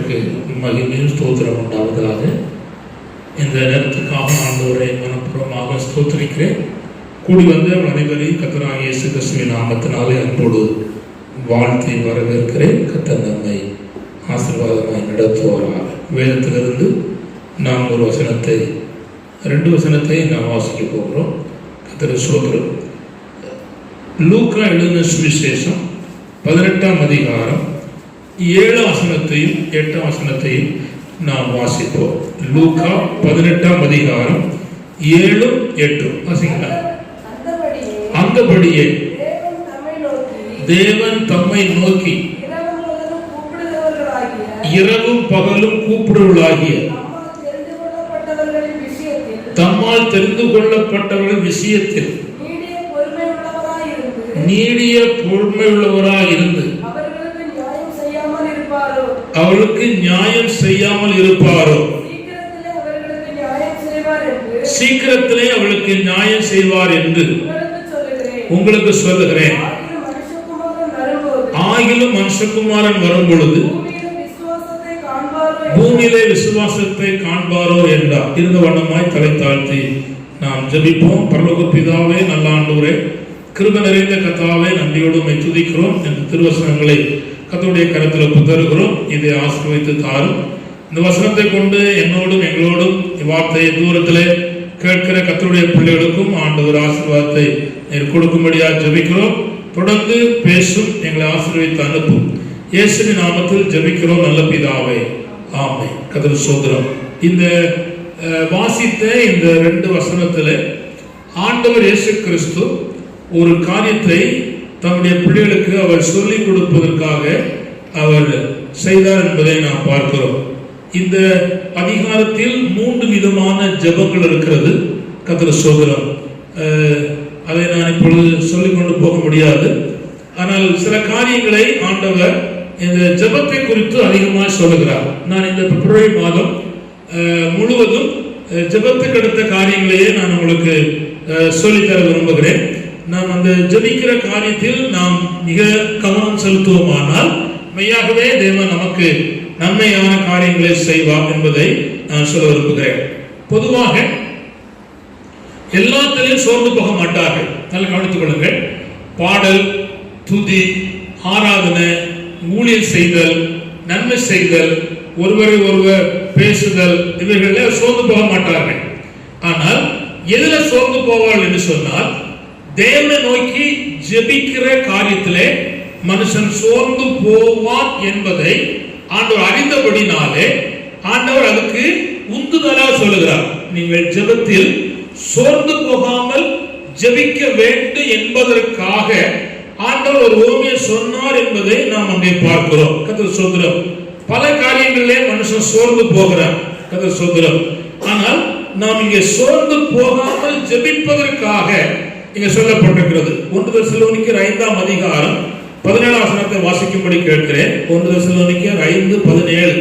நாமத்துக்கு மகிமையும் ஸ்தோத்திரம் உண்டாவதாக. இந்த நேரத்துக்காக ஆண்டவரை மனப்பூர்வமாக ஸ்தோத்திரிக்கிறேன். கூடி வந்த அனைவரையும் கர்த்தராகிய இயேசு கிறிஸ்துவின் நாமத்தினாலே அன்போடு வாழ்த்தி வரவேற்கிறேன். கர்த்தர் நம்மை ஆசீர்வாதமாய் நடத்துவாராக. வேதத்திலிருந்து நாம் ஒரு வசனத்தை, 2 வசனத்தை நாம் வாசிக்க போகிறோம். கர்த்தர் ஸ்தோத்திரம். லூக்கா எழுதின சுவிசேஷம் 18ஆம் அதிகாரம் 7 வசனத்தையும் 8 வசனத்தையும் நாம் வாசிப்போம். லூக்கா 18ஆம் அதிகாரம் 7, 8 வாசிக்கலாம். அந்தபடியே தேவன் தம்மை நோக்கி இரவும் பகலும் கூப்பிடுவர்களாகிய தம்மால் தெரிந்து கொள்ளப்பட்டவர்கள் விஷயத்தில் நீடிய பொறுமையுள்ளவராய் இருந்து அவளுக்கு நியாயம் செய்யாமல் இருப்பாரோ? சீக்கிரத்திலே அவளுக்கு நியாயம் செய்வார் என்று உங்களுக்கு சொல்லுகிறேன். ஆகிலும் மனுஷகுமாரன் வரும் பொழுது பூமியிலே விசுவாசத்தை காண்பாரோ என்றார். இருந்த வண்ணமாய் தலை தாழ்த்தி நாம் ஜெபிப்போம். பரலோக பிதாவே, நல்ல ஆண்டவரே, கிருபை நிறைந்த கர்த்தாவே, நன்றியோடு உம்மை துதிக்கிறோம். இந்த திருவசனங்களை கர்த்தருடைய கரத்தில் புத்தருகிறோம். இதை ஆசீர்வதித்து தாரும். இந்த வசனத்தை கொண்டு என்னோடும் எங்களோடும் இவ்வார்த்தையை தூரத்திலே கேட்கிற கர்த்தருடைய பிள்ளைகளுக்கும் ஆண்டவர் ஆசீர்வாதத்தை நீர் கொடுக்கும்படியாக ஜெபிக்கிறோம். தொடர்ந்து பேசும், எங்களை ஆசீர்வதித்து அனுப்பும். இயேசுவின் நாமத்தில் ஜெபிக்கிறோம் நல்ல பிதாவே, ஆமென். கர்த்தர் ஸ்தோத்திரம். இந்த வாசித்த இந்த 2 வசனத்தில் ஆண்டவர் இயேசு கிறிஸ்து ஒரு காரியத்தை தம்முடைய பிள்ளைகளுக்கு அவர் சொல்லிக் கொடுப்பதற்காக அவர் செய்தார் என்பதை நாம் பார்க்கிறோம். இந்த அதிகாரத்தில் 3 விதமான ஜெபங்கள் இருக்கிறது. கர்த்தர் ஸ்தோத்திரம். அதை நான் இப்பொழுது சொல்லிக் கொண்டு போக முடியாது. ஆனால் சில காரியங்களை ஆண்டவர் இந்த ஜெபத்தை குறித்து அதிகமாக சொல்லுகிறார். நான் இந்த பிப்ரவரி மாதம் முழுவதும் ஜெபத்துக்கு அடுத்த காரியங்களையே நான் உங்களுக்கு சொல்லித்தர விரும்புகிறேன். நாம் அந்த ஜெபிக்கிற காரியத்தில் நாம் மிக கவனம் செலுத்துவோமானால் மெய்யாகவே தேவன் நமக்கு நன்மையான காரியங்களை செய்வார் என்பதை நான் சொல்ல விரும்புகிறேன். பொதுவாக எல்லாத்திலையும் சோர்ந்து போக மாட்டார்கள். நல்லா கவனித்துக் கொள்ளுங்கள். பாடல், துதி, ஆராதனை, ஊழியர் செய்தல், நன்மை செய்தல், ஒருவரை ஒருவர் பேசுதல், இவைகளில் சோர்ந்து போக மாட்டார்கள். ஆனால் எதுல சோர்ந்து போவார்கள் என்று சொன்னால், தேவனை நோக்கி ஜெபிக்கிற காரியத்திலே மனுஷன் சோர்ந்து போவான் என்பதை ஆண்டவர் அறிந்தபடினாலே ஆண்டவர் அதுக்கு உந்துதலாக சொல்லுகிறார். நீங்கள் ஜெபத்தில் சோர்ந்து போகாமல் ஜெபிக்க வேண்டும் என்பதற்காக ஆண்டவர் ஒரு ஓமையை சொன்னார் என்பதை நாம் அங்கே பார்க்கிறோம். கர்த்தர் ஸ்தோத்திரம். பல காரியங்களிலே மனுஷன் சோர்ந்து போகிறார். கர்த்தர் ஸ்தோத்திரம். ஆனால் நாம் இங்கே சோர்ந்து போகாமல் ஜெபிப்பதற்காக இங்க சொல்லப்பட்டிருக்கிறது. 1 தெசலோனிக்கர் 5ஆம் அதிகாரம் 17ஆம் வசனத்தை வாசிக்கும்படி கேட்கிறேன். 1 தெசலோனிக்கர் 5:17.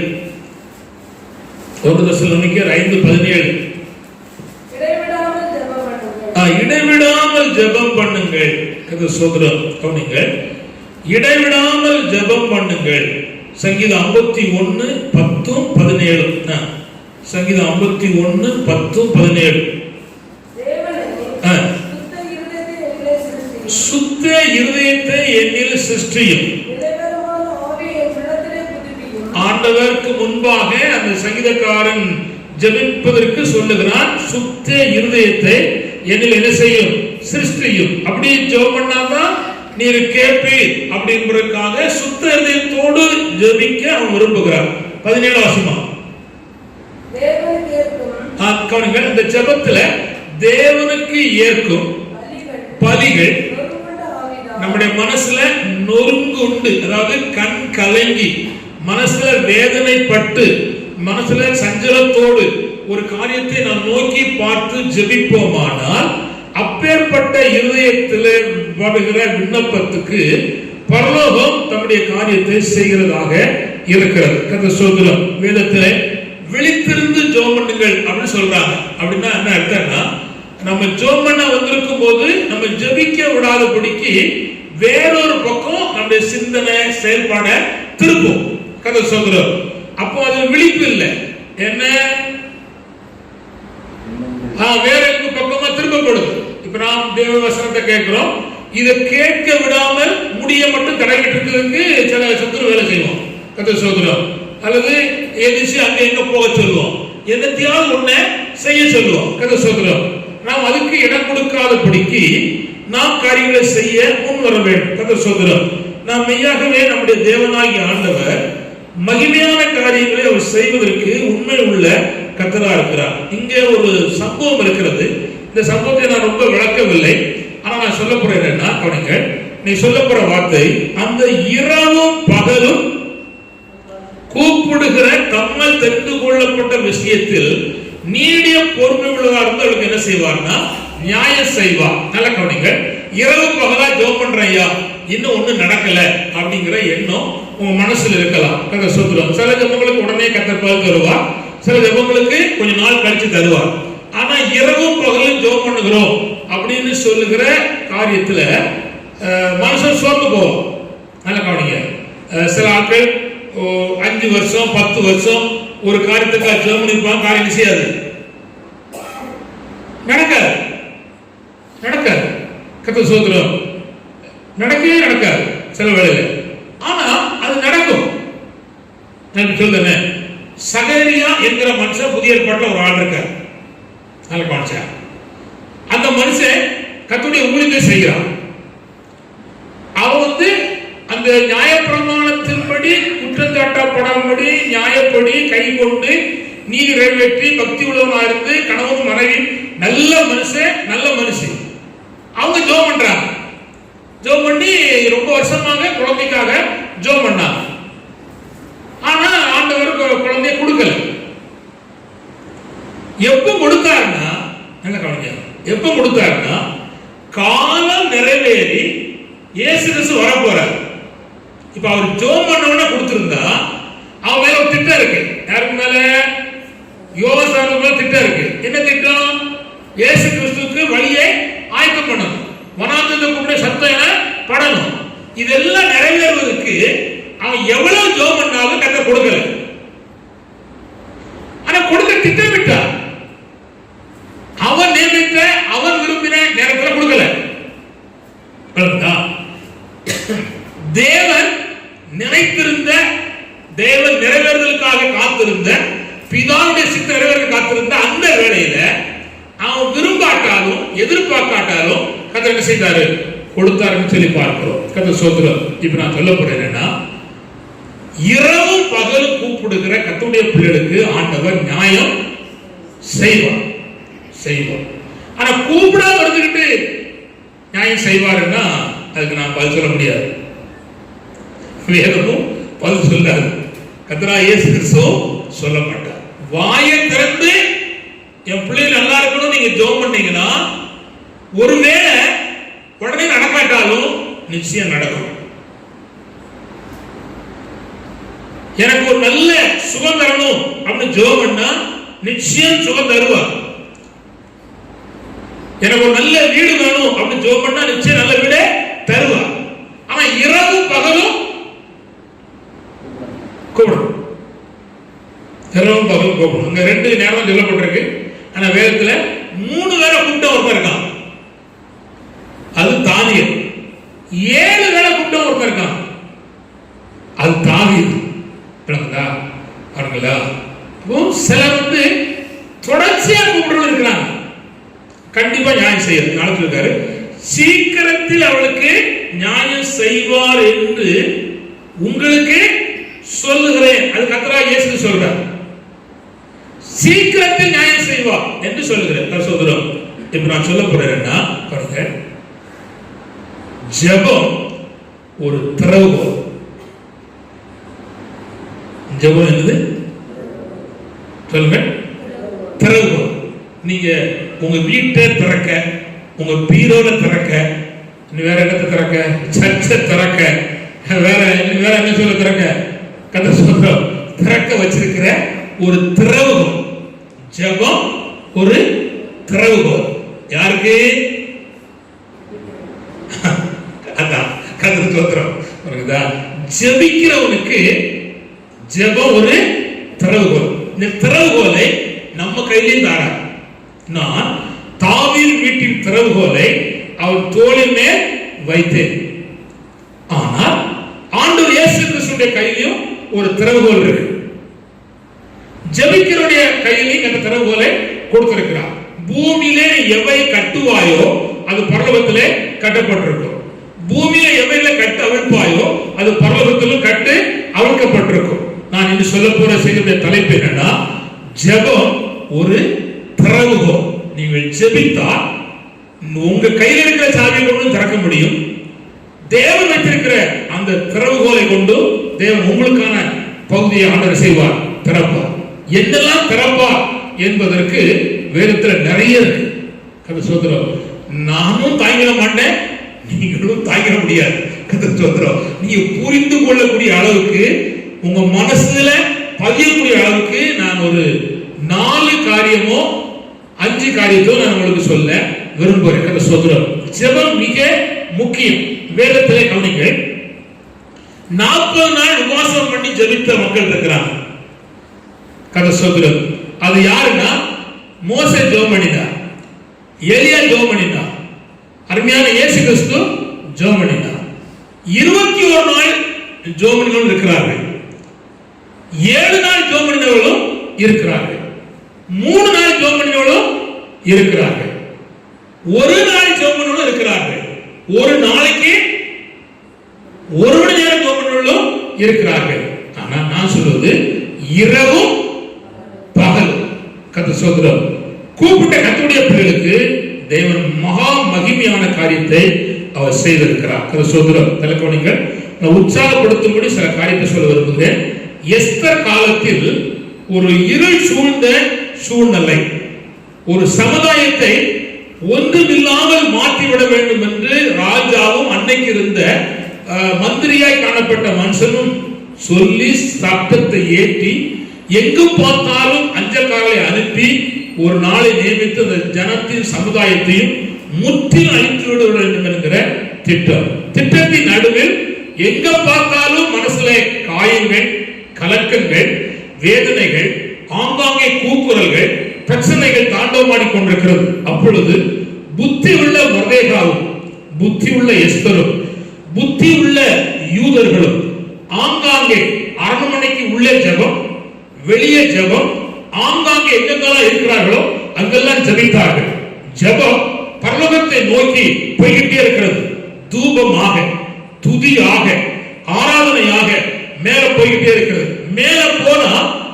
1 தெசலோனிக்கர் 5:17. இடைவிடாமல் ஜெபம் பண்ணுங்கள். கர்த்தர் ஸ்தோத்திரம். கவனிங்கள். இடைவிடாமல் ஜெபம் பண்ணுங்கள். சங்கீதம் 51:10-17. சங்கீதம் 51:10-17. சுத்த இருதயத்தை என்னில் சிருஷ்டியும். ஆண்டவருக்கு முன்பாக அந்த சங்கீதக்காரன் ஜெபிப்பதற்கு சொல்லுகிறான். சுத்த இருதயத்தை என்னில் என்ன செய்யும்? சிருஷ்டியும். அப்படி ஜெபம் பண்ணாதான் நீர் கேட்பீர் அப்படின்றதுக்காக சுத்த இருதயத்தோடு ஜெபிக்க அவன் விரும்புகிறான். 17 வசனம். இந்த ஜெபத்துல தேவனுக்கு ஏற்கும் பலிகள் நம்முடைய மனசுல நொறுங்கு உண்டு, அதாவது கண் கலங்கி மனசுல வேதனைப்பட்டு மனசுல சஞ்சலத்தோடு ஒரு காரியத்தை நாம் நோக்கி பார்த்து ஜெபிப்போமானால் அப்பேற்பட்ட இருதயத்தில் வருகிற விண்ணப்பத்துக்கு பரலோகம் தம்முடைய காரியத்தை செய்கிறதாக இருக்கிறது. கர்த்தர் ஸ்தோத்திரம். வேதத்திலே விழித்திருந்து ஜெபம் பண்ணுங்கள் அப்படின்னு சொல்றாங்க. அப்படின்னா என்ன அர்த்தம்னா, நம்ம ஜெபம் பண்ண வந்திருக்கும் போது நம்ம ஜெபிக்க விடாதபடிக்கு வேறொரு பக்கம் நம்முடைய சிந்தனை செயல்பாட திருப்பும். கர்த்தர் ஸ்தோத்திரம். அப்போ அது விழிப்பு இல்லை. என்ன வேற எங்க பக்கமா திரும்பப்படுது. இப்ப நாம் தேவ வசனத்தை கேட்கிறோம், இதை கேட்க விடாமல் முடிய மட்டும் தடைகிட்டு இருக்கிறதுக்கு சில சத்துரு வேலை செய்வோம். கர்த்தர் சோதரம் அல்லது எதிர்த்து அங்க எங்க போக சொல்லுவோம், என்னத்தையாவது ஒண்ண செய்ய சொல்லுவோம். கர்த்தர் சோதரம் நாம் அதுக்கு இடம் கொடுக்காதபடிக்கு நாம் காரியங்களை செய்ய முன் வர வேண்டும். கர்த்தர் சோதரம் நாம் மெய்யாகவே நம்முடைய தேவனாகிய ஆண்டவர் மகிமையான காரியங்களை அவர் செய்வதற்கு உண்மை உள்ள கர்த்தரா இருக்கிறார். இங்கே ஒரு சம்பவம் இருக்கிறது. இந்த சம்பவத்தை நான் ரொம்ப விளக்கவில்லை, ஆனா நான் சொல்ல போறேன் என்னன்னா, கவனிங்க, நீ சொல்ல போற வார்த்தை, அந்த இரவும் பகலும் கூப்பிடுகிற கம்மல் தெரிந்து கொள்ளப்பட்ட விஷயத்தில் நீடிய பொறுமை உள்ளதா இருந்து அவளுக்கு என்ன செய்வார்னா நியாயம் செய்வார். நல்ல கவனிங்க, இரவு பகலா ஜெபம் பண்றையா, இன்னும் ஒண்ணு நடக்கல அப்படிங்கிற எண்ணம் உங்க மனசுல இருக்கலாம். கர்த்தர் சொல்றார், சில ஜெபங்களுக்கு உடனே கர்த்தர் பதில் தருவார், சில ஜெபங்களுக்கு கொஞ்ச நாள் கழிச்சு தருவார். ஆனா இரவும் பகலும் ஜெபம் பண்ணுகிறோம் அப்படின்னு சொல்லுகிற காரியத்துல மனுஷன் சோர்ந்து போவோம். நல்ல கவனிங்க, சில ஆட்கள் 5 வருஷம் 10 வருஷம் ஒரு காரியத்துக்காக ஜெபம் பண்ணிருப்பாங்க, காரியம் செய்யாது, நடக்காது. கர்த்தர் சோதரம் நடக்கவே நடக்காது சில வேளையில. ஆனா அது நடக்கும். நான் சொல்றேன், சகரியா என்கிற மனுஷன் புதிய ஏற்பாட்டுல ஒரு ஆள் இருக்கார். நல்ல மனுஷன். அந்த மனுஷன் கர்த்தருடைய ஊழியத்தை செய்கிறான். அவன் அந்த நியாயப்பிரமாணத்தின்படி குற்றம் சாட்டப்படாதபடி நியாயப்படி கை கொண்டு நீதி நிறைவேற்றி பக்தி உள்ளவனா இருந்து கணவன் மனைவி நல்ல மனுஷன் அவங்க ஜெபம் பண்றாங்க. ஜெபம் பண்ணி ரொம்ப வருஷமாக குழந்தைக்காக ஜெபம் பண்ணாங்க. ஆனா ஆண்டவர் குழந்தைய கொடுக்கல. எப்ப கொடுத்தாருன்னா, என்ன கவனிங்க, எப்ப கொடுத்தாருன்னா காலம் நிறைவேறி இயேசு கிறிஸ்து வர போறார். இப்ப அவர் ஜெபம் பண்ணவன கொடுத்திருந்தா அவன் மேல ஒரு திட்டம் இருக்கு. யாருக்கு மேல? யோவான் மேல திட்டம் இருக்கு. என்ன திட்டம்? இயேசு கிறிஸ்துவுக்கு வழியை ஆயத்தம் பண்ணணும், வனாந்தரத்தை கூப்பிட்டு சத்தம் படணும். இதெல்லாம் நிறைவேறுவதற்கு அவன் எவ்வளவு ஜெபம் பண்ணாலும் கர்த்தர் கொடுக்கல. ஆனா கொடுக்க திட்டமிட்டார். அவன் நியமித்த அவன் விரும்பின நேரத்தில் கொடுக்கல. தேவன் நினைத்திருந்த, தேவன் நிறைவேறுதலுக்காக காத்திருந்த, பிதாவுடைய சித்த நிறைவேற காத்திருந்த அந்த வேளையில அவன் விரும்பாட்டாலும் எதிர்பார்க்காட்டாலும் கர்த்தர் என்ன செய்தாரு? கொடுத்தாருன்னு சொல்லி பார்க்கிறோம். கர்த்தர் சோதரம். இப்ப நான் சொல்ல போறேன் என்னன்னா, இரவும் பகலும் கூப்பிடுகிற கர்த்தருடைய பிள்ளைகளுக்கு ஆண்டவர் நியாயம் செய்வார். ஆனா கூப்பிடாம இருந்துகிட்டு நியாயம் செய்வாருன்னா அதுக்கு நான் பதில் சொல்ல முடியாது. வேதமும் பதில் சொல்லாது, கர்த்தராகிய இயேசு கிறிஸ்துவும் சொல்ல மாட்டார். வாயை திறந்து என் பிள்ளைகள் நல்லா இருக்கணும் நீங்க ஜெபம் பண்ணீங்கன்னா ஒருவேளை உடனே நடக்காட்டாலும் நிச்சயம் நடக்கும். எனக்கு ஒரு நல்ல சுகம் தரணும் அப்படின்னு ஜெபம் பண்ணா நிச்சயம் சுகம் தருவார். எனக்கு ஒரு நல்ல வீடு வேணும் அப்படின்னு ஜெபம் பண்ணா நிச்சயம் நல்ல வீடே தருவார். ஆனா இரவும் பகலும் கூப்பிடும். இரவும் பகலும் கூப்பிடும். அங்க 2 நேரம் சொல்லப்பட்டிருக்கு. ஆனா வேதத்துல 3 வேளை கூப்பிட்ட ஒருத்தர் இருக்கான், அது தானியேல். 7 வேளை கூப்பிட்ட ஒருத்தர் இருக்கான், அது தாவீது. பாருங்களா, சிலர் தொடர்ச்சியா கூப்பிடுறது இருக்கிறாங்க. கண்டிப்பா நியாயம் செய்யறது நடத்திருக்காரு. சீக்கிரத்தில் அவளுக்கு நியாயம் செய்வார் என்று உங்களுக்கு சொல்லுகிறேன். அது கர்த்தராகிய இயேசு சொல்றார். சீக்கிரத்தில் நியாயம் செய்வார் என்று சொல்லுகிறேன். சகோதரன், இப்ப நான் சொல்ல போறேன்னா பாருங்க, ஜெபம் ஒரு திறவுகோல். ஜெபம் என்னது? சொல்லுங்க. திறவுகோல். நீங்க உங்க வீட்டை திறக்க, உங்க பீரோல திறக்க, வேற இடத்தை திறக்க, சர்ச்சை திறக்க, வேற என்ன சொல்ல திறக்க, கர்த்தர் சொல்றார், திறக்க வச்சிருக்கிற ஒரு திறவுகோல். ஜெபம் ஒரு திறவுகோல். யாருக்கு? அதான் கர்த்தர் சொல்றார். ஜெபிக்கிறவனுக்கு ஜெபம் ஒரு திறவுகோல். இந்த திறவுகோலை நம்ம கையிலே தாரா. நான் தாவீது வீட்டின் திறவுகோலை அவன் தோளின் மேல் வைத்தேன். ஆனால் ஆண்டவர் இயேசு கிறிஸ்துவின் கையிலும் ஒரு திறவுகோல் இருக்கு. ஜெபிக்கிறவருடைய கையிலே அந்த திறவுகோலை கொடுத்திருக்கிறார். பூமியிலே எவை கட்டுவாயோ அது பரலோகத்திலே கட்டப்பட்டிருக்கும். பூமியில எவையில கட்டு அவிழ்ப்பாயோ அது பரலோகத்திலும் கட்டு அவிழ்க்கப்பட்டிருக்கும். நான் இன்று சொல்ல போற செய்தியுடைய தலைப்பு என்னன்னா, ஜெபம் ஒரு திறவுகோல். நீங்கள் ஜெபித்தால் உங்க கையில் இருக்கிற சாவியை கொண்டு திறக்க முடியும். தேவன் வைத்திருக்கிற அந்த திறவுகோலை கொண்டு தேவன் உங்களுக்கான பகுதியை ஆண்டவர் செய்வார், திறப்பார். என்னெல்லாம் திறப்பார் என்பதற்கு வேதத்தில் நிறைய இருக்கு. கர்த்தர் ஸ்தோத்திரம். நானும் தாங்கிட மாட்டேன், நீங்களும் தாங்கிட முடியாது. கர்த்தர் ஸ்தோத்திரம். நீங்க புரிந்து கொள்ளக்கூடிய அளவுக்கு, உங்க மனசுல பதியக்கூடிய அளவுக்கு நான் ஒரு 4 காரியமோ 5 காரியத்தோ நான் உங்களுக்கு சொல்ல விரும்புகிறேன். கர்த்தர் ஸ்தோத்திரம். ஜெபம் மிக முக்கியம். வேதத்திலே கவனிங்க, 40 நாள் உபவாசம் பண்ணி ஜெபித்த மக்கள் இருக்கிறாங்க. கர்த்தர் ஸ்தோத்திரம். அது யாருன்னா, மோசே ஜெபம் பண்ணினார், எலியா ஜெபம் பண்ணினார், அருமையான இயேசு கிறிஸ்து ஜெபம் பண்ணினார். 21 நாள் ஜெபம் பண்ணினவர்கள் இருக்கிறார்கள், 7 நாள் ஜெபம் பண்ணினவர்களும் இருக்கிறார்கள், 3 நாள் ஜெபம் பண்ணினவர்களும் இருக்கிறார்கள், 1 நாள் ஜெபம் பண்ணினவர்களும் இருக்கிறார்கள், ஒரு நாளைக்கு 1 மணி நேரம் ஜெபம் பண்ணினவர்களும் இருக்கிறார்கள். ஆனா நான் சொல்வது இரவும் பகலும். கர்த்தர் ஸ்தோத்திரம். கூப்பிட்ட கர்த்தருடைய பிள்ளைகளுக்கு தேவன் மகா மகிமையான காரியத்தை அவர் செய்திருக்கிறார். கர்த்தர் ஸ்தோத்திரம். தலைக்கோணிகள் நான் உற்சாகப்படுத்தும்படி சில காரியத்தை சொல்ல விரும்புகிறேன். எஸ்தர் காலத்தில் ஒரு இருள் சூழ்ந்த சூழ்நிலை, ஒரு சமுதாயத்தை ஒன்றுமில்லாமல் மாற்றிவிட வேண்டும் என்று ராஜாவும் அன்னைக்கு இருந்த மந்திரியாய் காணப்பட்ட மனுஷனும் சொல்லி சட்டத்தை ஏற்றி எங்கு பார்த்தாலும் அஞ்சல்காரர்களை அனுப்பி ஒரு நாளை நியமித்து அந்த ஜனத்தின் சமுதாயத்தையும் முற்றிலும் அழித்து விட வேண்டும் என்கிற திட்டம். திட்டத்தின் நடுவில் எங்க பார்த்தாலும் மனசுல காயங்கள், கலக்கங்கள், வேதனைகள், ஆங்காங்கே கூக்குரல்கள், பிரச்சனைகள் தாண்டவமாடி கொண்டிருக்கிறது. அப்பொழுது புத்தி உள்ள மொர்தெகாயும், புத்தி உள்ள எஸ்தரும், புத்தி உள்ள யூதர்களும் ஆங்காங்கே அரண்மனைக்கு உள்ளே ஜெபம், வெளியே ஜெபம், ஆங்காங்கே எங்கெல்லாம் இருக்கிறார்களோ அங்கெல்லாம் ஜெபித்தார்கள். ஜெபம் பரலோகத்தை நோக்கி போய்கிட்டே இருக்கிறது. தூபமாக, துதியாக, ஆராதனையாக மேல போய்கிட்டே இருக்கிறது. மேல போனா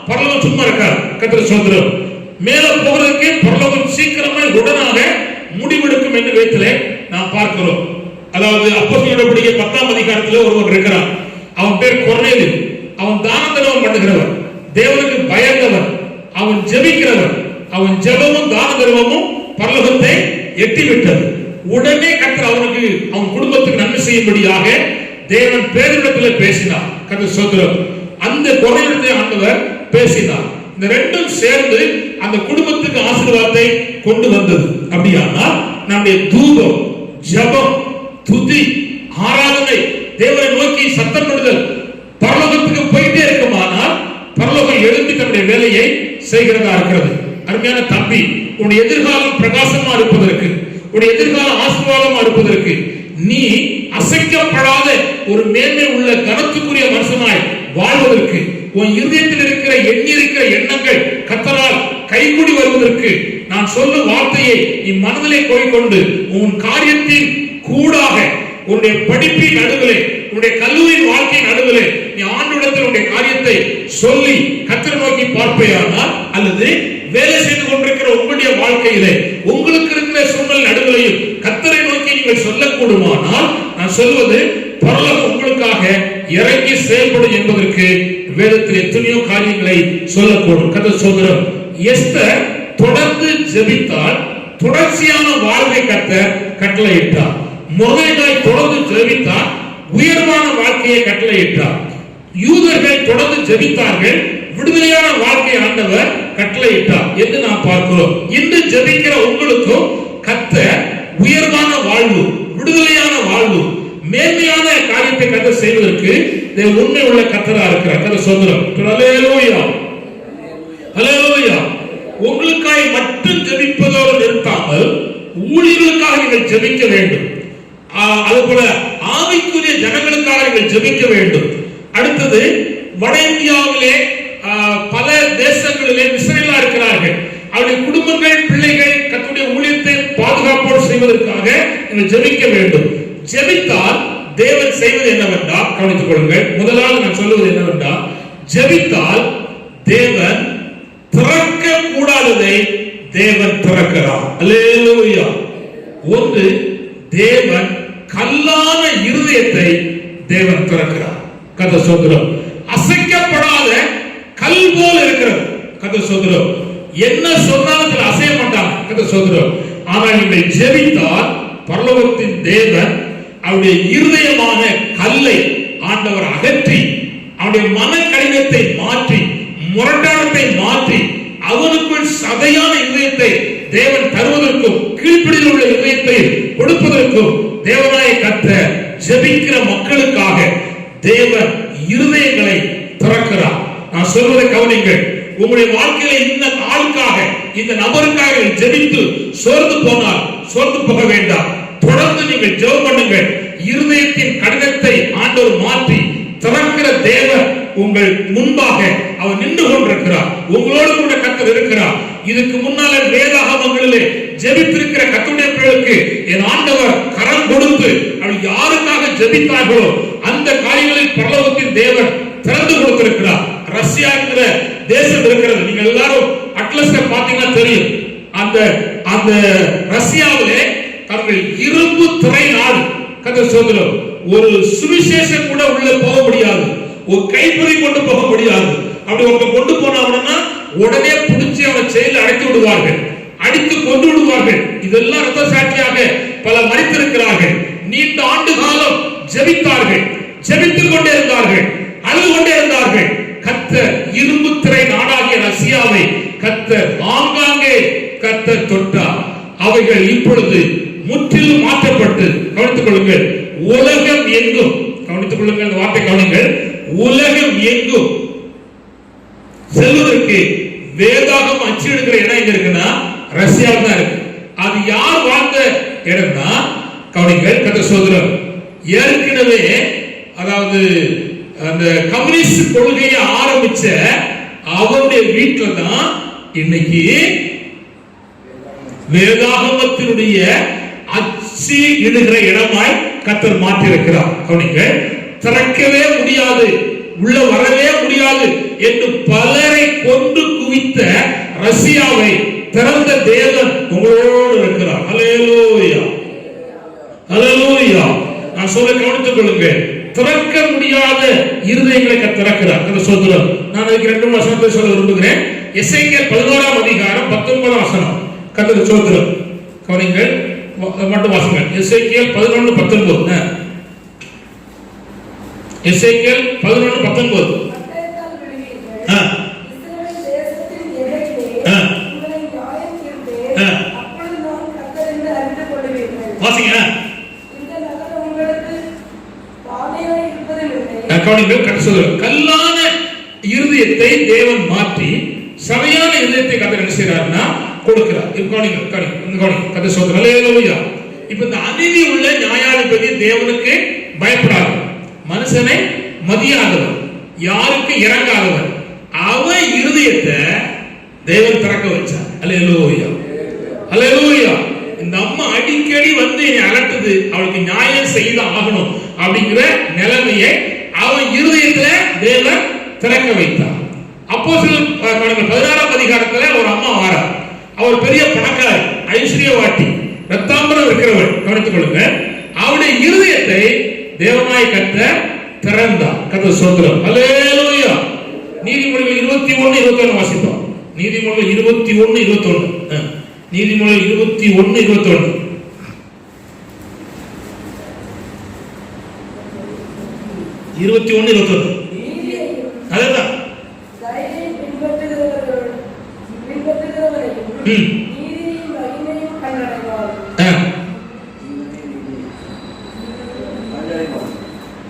பரலோகம் சும்மா இருக்காது. கர்த்தர் ஸ்தோத்திரம். மேல போறதுக்கு பரலோகம் சீக்கிரமா உடனாக முடிவெடுக்கும் என்று வேதத்திலே நாம் பார்க்கிறோம். அதாவது அப்போஸ்தலர்களுடைய 10ஆம் அதிகாரத்தில் ஒருவன் இருக்கிறான். அவன் பேர் கொர்நேலியு. அவன் தான தர்மம் பண்ணுகிறவன், தேவனுக்கு பயந்தவன், அவன் ஜெபிக்கிறவன். அவன் ஜெபமும் தான தர்மமும் பரலோகத்தை எட்டிவிட்டது. உடனே கர்த்தர் அவனுக்கு, அவன் குடும்பத்துக்கு நன்மை செய்யும்படியாக தேவன் பேதுருவிடத்தில் பேசினார். கர்த்தர் ஸ்தோத்திரம். அந்த கொர்நேலியுவை ஆண்டவர் பேசினார். இந்த ரெண்டும் சேர்ந்து அந்த குடும்பத்துக்கு ஆசீர்வாதத்தை கொண்டு வந்தது. அப்படியானால் நம்முடைய தூபம், ஜெபம், துதி, ஆராதனை, தேவனை நோக்கி சத்தமிடுதல் பரலோகத்துக்கு போயிட்டே இருக்குமானால் பரலோகம் எழுப்பி தன்னுடைய வேலையை செய்கிறதா இருக்கிறது. அருமையான தம்பி, உன்னுடைய எதிர்காலம் பிரகாசமா இருப்பதற்கு, உன்னுடைய எதிர்காலம் ஆசீர்வாதமா இருப்பதற்கு, நீ அசைக்கப்படாத ஒரு மேன்மை உள்ள கனத்துக்குரிய மனுஷனாய் வாழ்வதற்கு, உன் இருதயத்தில் இருக்கிற எண்ணிருக்கிற எண்ணங்கள் கர்த்தரால் கைகூடி வருவதற்கு, நான் சொல்லும் வார்த்தையை நீ மனதிலே கொண்டு உன் காரியத்தின் கூடாக, உன்னுடைய படிப்பின் நடுவிலே, உன்னுடைய கல்லூரியின் வாழ்க்கையின் நடுவிலே நீ ஆண்டவரிடத்தில் உன்னுடைய காரியத்தை சொல்லி கர்த்தரை நோக்கி பார்ப்பேயானால், அல்லது வேலை செய்து கொண்டிருக்கிற உங்களுடைய வாழ்க்கையிலே உங்களுக்கு இருக்கிற சூழ்நிலை நடுவிலையும் கர்த்தரை நோக்கி நீங்கள் சொல்லக்கூடுமானால், நான் சொல்வது பரலோகம் உங்களுக்காக இறங்கி செயல்படும் என்பதற்கு வேதத்தில் எத்தனையோ காரியங்களை சொல்லக்கூடும். கர்த்தர் ஸ்தோத்திரம். எஸ்தர் தொடர்ந்து ஜெபித்தால் தொடர்ச்சியான வாழ்வை கர்த்தர் கட்டளையிட்டார். மொர்தெகாய் தொடர்ந்து ஜெபித்தார், உயர்வான வாழ்க்கையை கட்டளையிட்டார். யூதர்கள் தொடர்ந்து ஜெபித்தார்கள், விடுதலையான வாழ்க்கையை ஆண்டவர் கட்டளையிட்டார் என்று நாம் பார்க்கிறோம். இன்று ஜெபிக்கிற உங்களுக்கும் கர்த்தர் உயர்வான வாழ்வு, விடுதலையான வாழ்வு, மேன்மையான காரியத்தை கர்த்தர் செய்வதற்கு உண்மை உள்ள கர்த்தரா இருக்கிறார். கர்த்தர் ஸ்தோத்திரம். ஹல்லேலூயா. ஊழியர்களுக்காக நீங்கள் ஜெபிக்க வேண்டும். அதுபோல ஆவிக்குரிய ஜனங்களுக்காக நீங்கள் ஜெபிக்க வேண்டும். அடுத்தது, வட இந்தியாவிலே பல தேசங்களிலே மிஷனரிகளா இருக்கிறார்கள். அவருடைய குடும்பங்கள், பிள்ளைகள் கர்த்தருடைய ஊழியத்தை பாதுகாப்போடு செய்வதற்காக நீங்கள் ஜெபிக்க வேண்டும். ஜெபித்தால் தேவன் செய்வது என்னவென்றால், கவனித்துக் கொள்ளுங்கள், முதலாவது நான் சொல்லுவது என்னவென்றால், ஜெபித்தால் தேவன் திறக்க கூடாததை தேவன் திறக்கிறார். அல்லேலூயா. ஒன்று, தேவன் கல்லான இருதயத்தை தேவன் திறக்கிறார். கர்த்தர் ஸ்தோத்திரம். அசைக்கப்படாத கல் போல இருக்கிறது. கர்த்தர் ஸ்தோத்திரம். என்ன சொன்னாலும் அசைய மாட்டாங்க. கர்த்தர் ஸ்தோத்திரம். ஆனால் நீங்கள் ஜெபித்தால் பரலோகத்தின் தேவன் அவருடைய இருதயமான கல்லை ஆண்டவர் அகற்றி, அவருடைய மன கடினத்தை மாற்றி, முரட்டானத்தை மாற்றி, அவனுக்குள் சதையான இதயத்தை தேவன் தருவதற்கும், கீழ்ப்படியில் உள்ள இதயத்தை கொடுப்பதற்கும் தேவனாய கர்த்தர் ஜெபிக்கிற மக்களுக்காக தேவன் இருதயங்களை திறக்கிறார். நான் சொல்வதை கவனிங்கள். உங்களுடைய வாழ்க்கையில இந்த ஆளுக்காக, இந்த நபருக்காக ஜெபித்து சோர்ந்து போனால் சோர்ந்து போக வேண்டாம். தொடர்ந்து நீங்கள் ஜெபம் பண்ணுங்கள். இருதயத்தின் கடினத்தை ஆண்டவர் மாற்றி திறக்கிற தேவன் உங்கள் முன்பாக அவர் நின்று கொண்டிருக்கிறார். உங்களோடு கூட கர்த்தர் இருக்கிறார். இதுக்கு முன்னால வேதாகமங்களிலே ஜெபித்திருக்கிற கர்த்தருடைய பிள்ளைகளுக்கு என் ஆண்டவர் கரம் கொடுத்து அவள் யாருக்காக ஜெபித்தார்களோ அந்த காரியங்களில் பரலோகத்தின் தேவன் திறந்து கொடுத்திருக்கிறார். ரஷ்யா என்கிற தேசம் இருக்கிறது. நீங்க எல்லாரும் அட்லஸ்ல பாத்தீங்கன்னா தெரியும். அந்த ரஷ்யாவிலே அவர்கள் இரும்பு திரை நாடு. கர்த்தர் சொல்கிறார், ஒரு சுவிசேஷம் கூட உள்ள போக முடியாது, ஒரு கைப்பறி கொண்டு போக முடியாது. அப்படி அவங்க கொண்டு போனா உடனே பிடிச்சி அவனை செயலில் அடைத்து விடுவார்கள், அடித்து கொண்டு விடுவார்கள். இதெல்லாம் ரத்த சாட்சியாக பல மறித்திருக்கிறார்கள். நீண்ட ஆண்டு காலம் ஜெபித்தார்கள், ஜெபித்துக் கொண்டே இருந்தார்கள், அழுது கொண்டே இருந்தார்கள். கர்த்தர் இரும்பு திரை நாடாகிய ரஷ்யாவை கர்த்தர் ஆங்காங்கே கர்த்தர் தொட்டார். அவைகள் இப்பொழுது முற்றிலும் மாற்றப்பட்டு, கவனித்துக் கொள்ளுங்கள், உலகம் எங்கும், கவனித்துக் கொள்ளுங்கள், இந்த வார்த்தை கவனிங்கள், உலகம் எங்கும் செல்வதற்கு வேதாகம் அச்சிடுகிற இடம் எங்க இருக்குன்னா ரஷ்யாவில் தான் இருக்கு. அது யார் வாழ்ந்த இடம்னா, கவனிங்கள், கர்த்தர் சொல்கிறார், ஏற்கனவே அதாவது அந்த கம்யூனிஸ்ட் கொள்கையை ஆரம்பிச்ச அவருடைய வீட்டுல தான் இன்னைக்கு வேதாகமத்தினுடைய அச்சி இடுகிற இடமாய் கர்த்தர் மாற்றி இருக்கிறார். கவனிங்கள், திறக்கவே முடியாது, உள்ள வரவே முடியாது என்று பலரை கொண்டு குவித்த ரஷ்யாவை திறந்த தேவன் உங்களோடு இருக்கிறார். அல்லேலூயா, அல்லேலூயா. நான் சொல்ல கவனித்துக் கொள்ளுங்கள். திறக்க முடியாத இருதயங்களை திறக்கிறார். சொல்கிறோம். நான் அதுக்கு 2 வசனத்தை சொல்ல விரும்புகிறேன். எசேக்கியேல் 11ஆம் அதிகாரம் 19ஆம் வசனம். கர்த்தர் சொல்கிறோம், கவனிங்கள், மட்டும் வாசிங்கள். எசேக்கியேல் 11:19. எசேக்கியேல் 11:19. வாசிங்க. கல்லான இருதயத்தை தேவன் மாற்றி சபையான இருதயத்தை கர்த்தர் என்ன செய்றார்னா கொடுக்கிறார். கர்த்தர் சொல்றார், அல்லேலூயா. இப்ப இந்த அநீதி உள்ள நியாயாதிபதி தேவனுக்கு பயப்படாதவர், மனுஷனை மதியாதவர், யாருக்கு இறங்காதவர், அவன் இருதயத்தை தேவன் திறக்க வச்சார். அல்லேலூயா, அல்லேலூயா. இந்த அம்மா அடிக்கடி வந்து என்னை அலட்டுது, அவளுக்கு நியாயம் செய்து ஆகணும் அப்படிங்கிற நிலைமையை அவன் இருதயத்துல தேவன் திறக்க வைத்தார். அப்போஸ்தலர் 16ஆம் அதிகாரத்துல ஒரு அம்மா வாரார். அவர் பெரிய பணக்காரர், ஐஸ்வர்யவாட்டி, ரத்தாம்பரம் இருக்கிறவர். கவனித்துக் கொள்ளுங்க. அவருடைய இருதயத்தை தேவனாய் கர்த்தர் திறந்தார். கர்த்தர் ஸ்தோத்திரம், அல்லேலூயா. நீதிமொழிகள் 21:21 வாசிப்போம். நீதிமொழிகள் 21:21. நீதிமொழிகள் 21:21. அதுதான்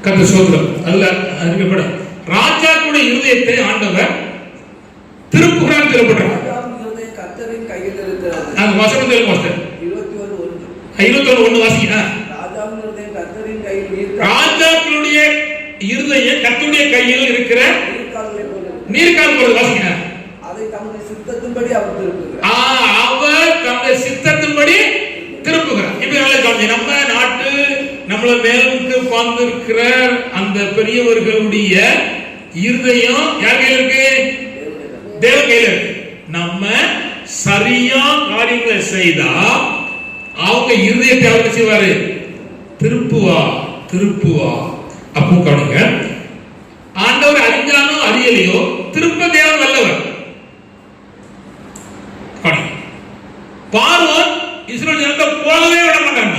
கர்த்தர் ஸ்தோத்திரம். அதுல அறிவிக்கப்பட ராஜாவுடைய இருதயத்தை ஆண்டவர் திருப்புகிறார், திருப்புகிறார். கர்த்தரின் கையில் இருக்கிறது. அந்த வசனத்தில் 21:1 வாசிங்க. ராஜாக்களுடைய இருதயம் கர்த்தருடைய கையில் இருக்கிற நீர்க்கால் போல வாசிங்க. அதை தம்முடைய சித்தத்தின்படி அவர் திருப்புகிறார். அவர் தம்முடைய சித்தத்தின்படி திருப்புகிறார். இப்ப நல்ல கவனிங்க. நம்ம நாட்டு நம்மள மேலுக்கு உட்கார்ந்திருக்கிற அந்த பெரியவர்களுடைய இருதயம் யார் கையில இருக்கு? தேவன் கையில இருக்கு. நம்ம சரியா காரியங்களை செய்தா அவங்க இருதயத்தை அவர் செய்வாரு, திருப்புவா. அப்போ கவனிங்க, ஆண்டவர் அறிஞ்சானோ அறியலையோ திருப்ப தேவன் வல்லவர். பார்வோன் இஸ்ரவேல் ஜனத்தை போகவே விட மாட்டாங்க.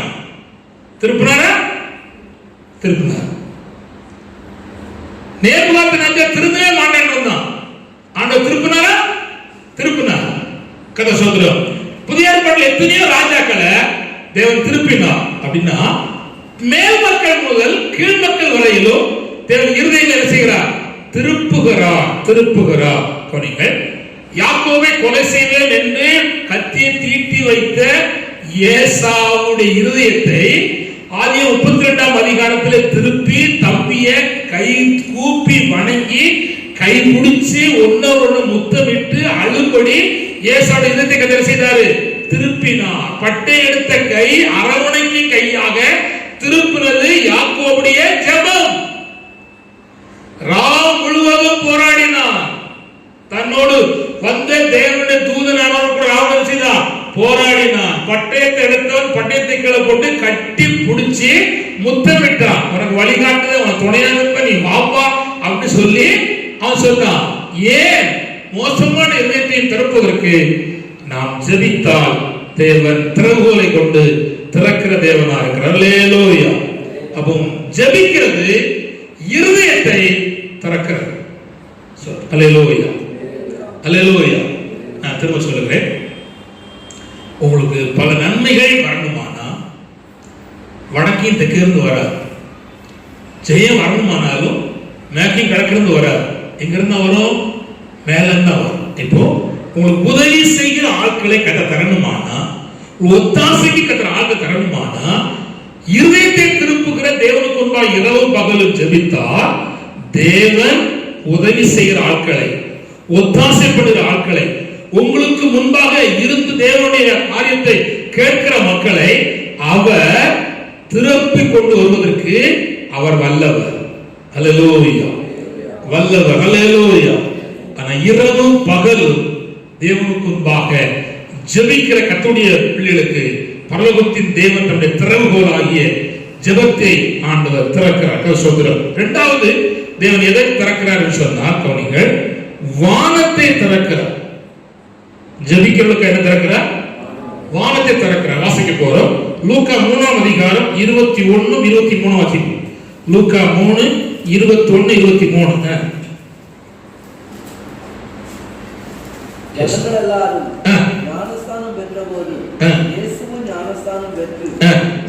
திருப்பினாரா? திருப்பினார். நேபுகாத்நேச்சார் திரும்பவே மாட்டேன்னு வந்தான். ஆண்டவர் திருப்பினார். கதை சொல்றோம். புதிய ஏற்பாட்டில் எத்தனையோ ராஜாக்களை தேவன் திருப்பினார். அப்படின்னா மேல் மக்கள் முதல் கீழ் மக்கள் வரையிலும் தேவன் இருதயத்தை என்ன செய்கிறார்? திருப்புகிறார். கவனிங்கள். யாக்கோபை கொலை செய்வேன் என்று கத்தியை தீட்டி வைத்த ஏசாவுடைய இருதயத்தை ஆதியாகமம் 32ஆம் அதிகாரத்தில் திருப்பி தம்பிய கை கூப்பி வணங்கி கை பிடிச்சு ஒன்னொரு முத்தமிட்டு அழும்படி ஏசாவுடைய இருதயத்தை கத்தர் செய்தாரு, திருப்பினார். பட்டை எடுத்த கை அரவணைக்கு கையாக திருப்பினது யாக்கோபுடைய ஜெபம். ராம் முழுவதும் போராடினார். தன்னோடு வந்த தேவனுடைய தூதனானவர் கூட ராவணன் செய்தான், போராடினான். பட்டயத்தை எடுத்தவன் பட்டயத்தை கீழே போட்டு கட்டி பிடிச்சி முத்தமிட்டான். உனக்கு வழிகாட்டுது, உனக்கு துணையாக இருப்ப, நீ வாப்பா அப்படின்னு சொல்லி அவன் சொன்னான். ஏன்? மோசமான இதயத்தை திறப்பதற்கு நாம் ஜெபித்தால் தேவன் திறவுகோலை கொண்டு திறக்கிற தேவனா இருக்கிறார். அல்லேலூயா. அப்போ ஜெபிக்கிறது இருதயத்தை திறக்கிறது. அல்லேலூயா. நான் திரும்ப சொல்லுகிறேன். உங்களுக்கு பல நன்மைகள் வரணுமானா வடக்கையும் தெற்கிருந்து வராது. ஜெயம் வரணுமானாலும் மேற்கையும் கிழக்கிருந்து வராது. எங்கிருந்து வரும்? மேலிருந்து வரும். இப்போ உங்களுக்கு உதவி செய்கிற ஆட்களை கத்த தரணுமானா, ஒத்தாசைக்கு கத்துற ஆட்கள் தரணுமானா, இருதயத்தை திருப்புகிற தேவனுக்கு முன்பாக இரவு பகலும் ஜெபித்தால் தேவன் உதவி செய்கிற ஆட்களை, ஒத்தாசைப்படுகிற ஆட்களை, உங்களுக்கு முன்பாக இருந்து தேவனுடைய காரியத்தை கேட்கிற மக்களை அவர் திருப்பி கொண்டு வருவதற்கு அவர் வல்லவர். அல்லேலூயா. வல்லவர். அல்லேலூயா. ஆனா இரவும் பகலும் தேவனுக்கு முன்பாக ஜெபிக்கிற கர்த்தருடைய பிள்ளைகளுக்கு பரலோகத்தின் தேவன் தன்னுடைய திறவுகோலாகிய ஜெபத்தை ஆண்டவர் திறக்கிறார். சொல்கிறோம். இரண்டாவது தேவன் எதை திறக்கிறார் என்று சொன்னால் கவனிங்கள், வானத்தை திறக்கிறார். ஜெபிக்கிறவர்களுக்கு என்ன திறக்கிறார்? வானத்தை திறக்கிறார். வாசிக்க போறோம். லூக்கா 3ஆம் அதிகாரம் 21, 23 வாசிப்போம். லூக்கா 3, 21, 23. ஜனங்கள் எல்லாரும் ஞானஸ்தானம் பெற்றபோது இயேசுவும் ஞானஸ்தானம் பெற்று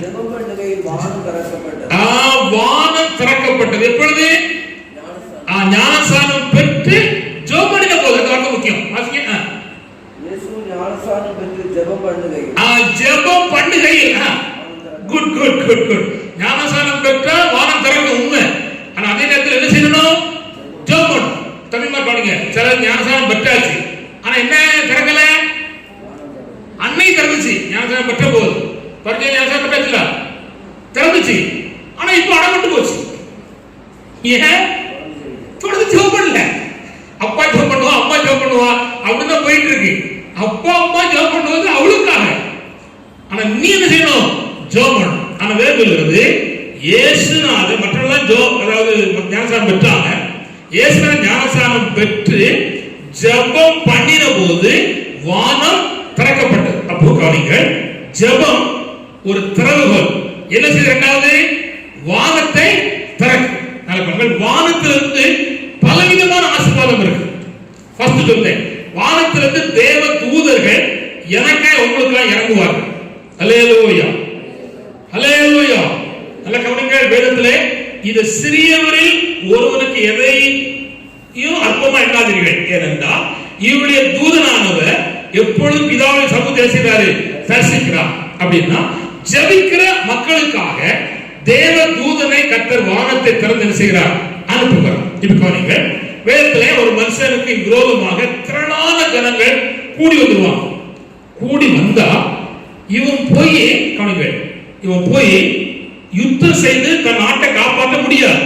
ஜெபம் பண்ணுகையில் வானம் திறக்கப்பட்டது. வானம் திறக்கப்பட்டது. எப்பொழுது? ஞானஸ்தானம் பெற்று ஜெபம் பண்ணின போது. அது முக்கியம். வாசிங்க. இயேசுவும் ஞானஸ்தானம் பெற்று ஜெபம் பண்ணுகையில். ஜெபம் பண்ணுகையில். குட். ஞானஸ்தானம் பெற்றா வானம் திறக்கும் உண்மை. ஆனா அதே நேரத்தில் என்ன செய்யணும்? ஜெபம் பண்ணணும். தமிழ்மா பாருங்க. சில ஞானஸ்தானம் பெற்றாச்சு, ஆனா என்ன திறக்கல? அன்னை திறந்துச்சு. ஞானஸ்தானம் பெற்ற போது பரிச்சை ஞானஸ்தானம் பெற்றல திறந்துச்சு. ஆனா இப்ப அடப்பட்டு போச்சு. ஏன்? தொடர்ந்து ஜெபம் பண்ணல. அப்பா ஜெபம் பண்ணுவா, அம்மா ஜெபம் பண்ணுவா, அப்படிதான் போயிட்டு இருக்கு. அப்பா அம்மா ஜெபம் பண்ணுவது அவளுக்காக. ஆனா நீ என்ன செய்யணும்? ஜெபம் பண்ணணும். ஆனா வேதம் சொல்கிறது இயேசுனால மற்றவெல்லாம் அதாவது ஞானஸ்தானம் பெற்றாங்க. இயேசுனால ஞானஸ்தானம் பெற்று ஜெபம் பண்ணின போது வானம் திறக்கப்பட்டது. அப்போ கவனிங்கள், ஜெபம் ஒரு திறவுகோல். என்ன செய்ய? இரண்டாவது வானத்தை திறக்கும். வானத்திலிருந்து பலவிதமான ஆசீர்வாதம் இருக்கு. ஃபர்ஸ்ட் சொல்றேன், வானத்திலிருந்து தேவ தூதர்கள் எனக்காக உங்களுக்காக இறங்குவார்கள். அல்லேலூயா. நல்ல கவனிங்கள். வேதத்திலே இது சிறியவரில் ஒருவனுக்கு எதையும் அற்பமா எண்ணாதீர்கள். ஏனென்றால் இவருடைய தூதனானவர் எப்பொழுதும் பிதாவின் சமூகத்தை செய்கிறாரு, தரிசிக்கிறார். அப்படின்னா ஜெபிக்கிற மக்களுக்காக தேவ தூதனை கர்த்தர் வானத்தை திறந்து என்ன செய்கிறார்? அனுப்புகிறார். இப்ப கவனிங்க, வேதத்திலே ஒரு மனுஷனுக்கு விரோதமாக திரளான ஜனங்கள் கூடி வந்துருவாங்க. கூடி வந்தா இவன் போய் கவனிங்க, இவன் போய் யுத்தம் செய்து தன் நாட்டை காப்பாற்ற முடியாது.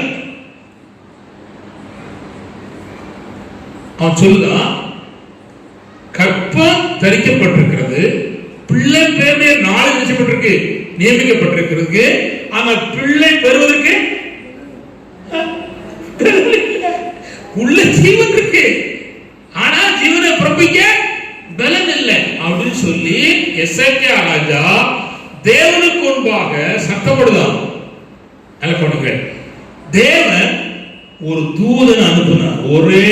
அவன் சொல்லுதான், கற்பம் தரிக்கப்பட்டிருக்கிறது, பிள்ளை பேருடைய நாள் நிச்சயப்பட்டிருக்கு, நியமிக்கப்பட்டிருக்கிறது. ஆனால் பிள்ளை பெறுவதற்கு உள்ள ஜீவன் இருக்கு, ஆனா ஜீவனை பிறப்பிக்க பலன் இல்லை அப்படின்னு சொல்லி எசேக்கியா ராஜா தேவனுக்கு முன்பாக சத்தப்படுதான். தேவன் ஒரு தூதன் அனுப்பினார், ஒரே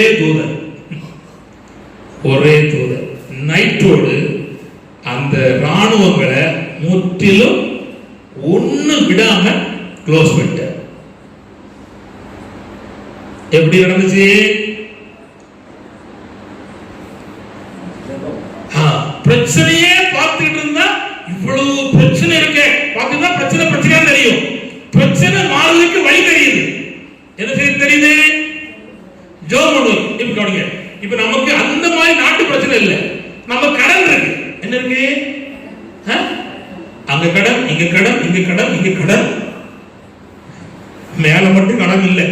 தூதன் நைட்டோடு அந்த ராணுவங்களை முற்றிலும் ஒண்ணு விடாம க்ளோஸ் பண்ணிட்டார். எப்படி நடந்துச்சு? பிரச்சனையே பார்த்துட்டு இருந்தா இவ்வளவு பிரச்சனை இருக்கு, பார்த்துதான் பிரச்சனையா தெரியும். பிரச்சனை மாறுவதற்கு வழி தெரியுது. என்ன செய்ய தெரியுது? ஜோம் பண்ணுவோம். இப்ப கவனிங்க, இப்ப நமக்கு அந்த மாதிரி நாட்டு பிரச்சனை இல்லை, நம்ம கடன் இருக்கு. என்ன இருக்கு? அங்க கடன், இங்க கடன், இங்க கடன், இங்க கடன், மேல மட்டும் கடன் இல்லை.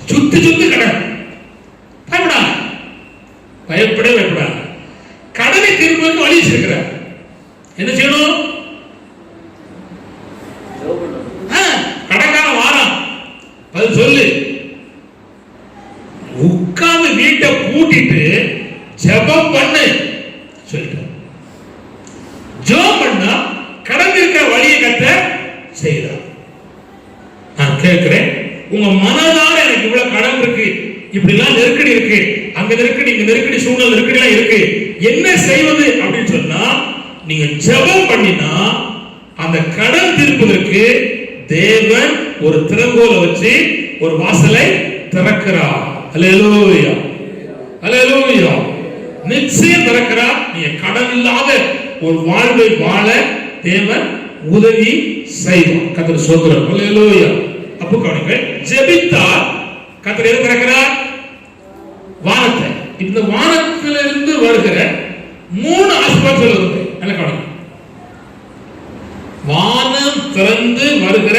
சுத்தி சுத்தி கடன். பயப்படாத. கடனை திரும்ப வழி வச்சிருக்கிறார். என்ன செய்யணும்? கடன்கார வாரம் அது சொல்லு, உட்கார்ந்து வீட்டை கூட்டிட்டு ஜெபம் பண்ணு சொல்லிட்டு, ஜெபம் பண்ணா கடன் இருக்கிற வழியை கத்த செய்யலாம். நான் கேட்கிறேன், உங்க மனதார எனக்கு இவ்வளவு கடன் இருக்கு, இப்படி எல்லாம் நெருக்கடி இருக்கு, அங்க நெருக்கடி, இங்க நெருக்கடி, சூழ்நிலை நெருக்கடி எல்லாம் இருக்கு, என்ன செய்வது அப்படின்னு சொன்னா நீங்க ஜெபம் பண்ணினா அந்த கடன் தீர்ப்பதற்கு தேவன் ஒரு திறங்கோலை வச்சு ஒரு வாசலை திறக்கிறார். அல்லேலூயா, அல்லேலூயா. நிச்சயம் திறக்கிறார். நீங்க கடன் இல்லாத ஒரு வாழ்வை வாழ தேவன் உதவி செய்வார். கர்த்தர் ஸ்தோத்திரம். அல்லேலூயா. அப்போ கவனிங்க, ஜெபித்தால் கர்த்தர் எதை திறக்கிறார்? வானத்தை. இந்த வானத்திலிருந்து வருகிற 3 ஆசீர்வாதங்கள் இருக்கு. நல்ல கவனிங்க, வானம் திறந்து வருகிற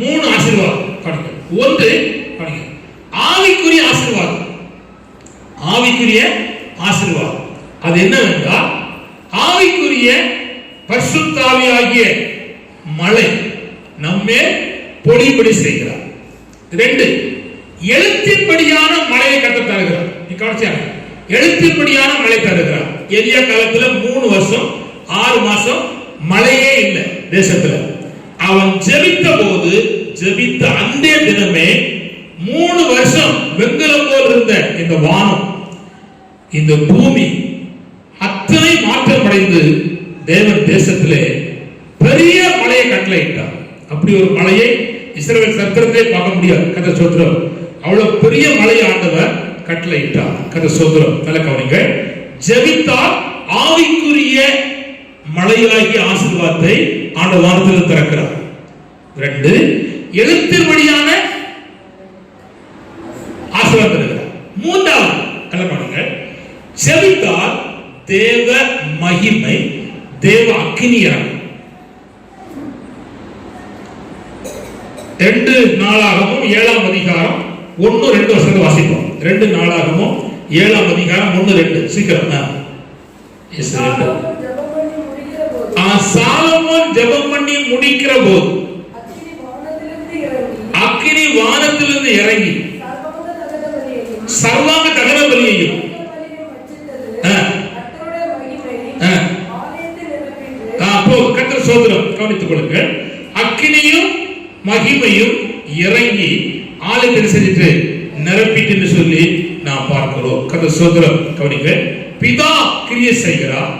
3 ஆசீர்வாதம். கவனிங்க, ஒன்று கவனிங்க, ஆவிக்குரிய ஆசீர்வாதம். ஆவிக்குரிய ஆசீர்வாதம் அது என்னவென்றால், ஆவிக்குரிய பரிசுத்த ஆவியாகிய மழை நம்மே பொழிபடி செய்கிறார். 2, எழுத்தின்படியான மழையை கட்ட தருகிறார். எழுத்தின்படியான மழை தருகிறார். எளிய காலத்துல 3 வருஷம் 6 மாசம் மழையே இல்லை தேசத்துல. அவன் ஜெபித்த போது, ஜெபித்த அந்த தினமே 3 வருஷம் வெண்கலம் போல் இருந்த இந்த வானம், இந்த பூமி அத்தனை மாற்றம் அடைந்து தேவன் தேசத்திலே பெரிய மழையை கட்டளையிட்டார். அப்படி ஒரு மழையை இஸ்ரவேல் சரித்திரத்திலே பார்க்க முடியாது. கர்த்தர் ஸ்தோத்திரம். அவ்வளவு பெரிய மழையை ஆண்டவர் கட்டளையிட்டார். கர்த்தர் ஸ்தோத்திரம். நல்ல கவனிங்க, ஜெபித்தால் ஆவிக்குரிய மழையாகிய ஆசீர்வாதத்தை ஆண்டவர் வானத்தில் திறக்கிறார். 2, எழுத்தின் வழியான ஆசீர்வாதம் இருக்கிறார். 3வது நல்ல கவனிங்க, ஜெபித்தால் தேவ மகிமை, தேவ அக்கினி இறங்கும். 2 நாளாகமும் 7ஆம் அதிகாரம் 1-2 வசனத்தை வாசிப்போம். 2 நாளாகமும் 7ஆம் அதிகாரம் 1-2 சீக்கிரம். சாலமோன் ஜெபம் பண்ணி முடிக்கிற போது அக்கினி வானத்திலிருந்து இறங்கி சர்வாங்க தகன பலியையும் கர்த்தர் ஸ்தோத்திரம். கவனித்துக் கொள்ளுங்கள், அக்கினியும் மகிமையும் இறங்கி ஆலயத்தை செஞ்சிட்டு நிரப்பிட்டு சொல்லி நாம் பார்க்கிறோம். கர்த்தர் ஸ்தோத்திரம். கவனிங்க, பிதா கிரியை செய்கிறார்,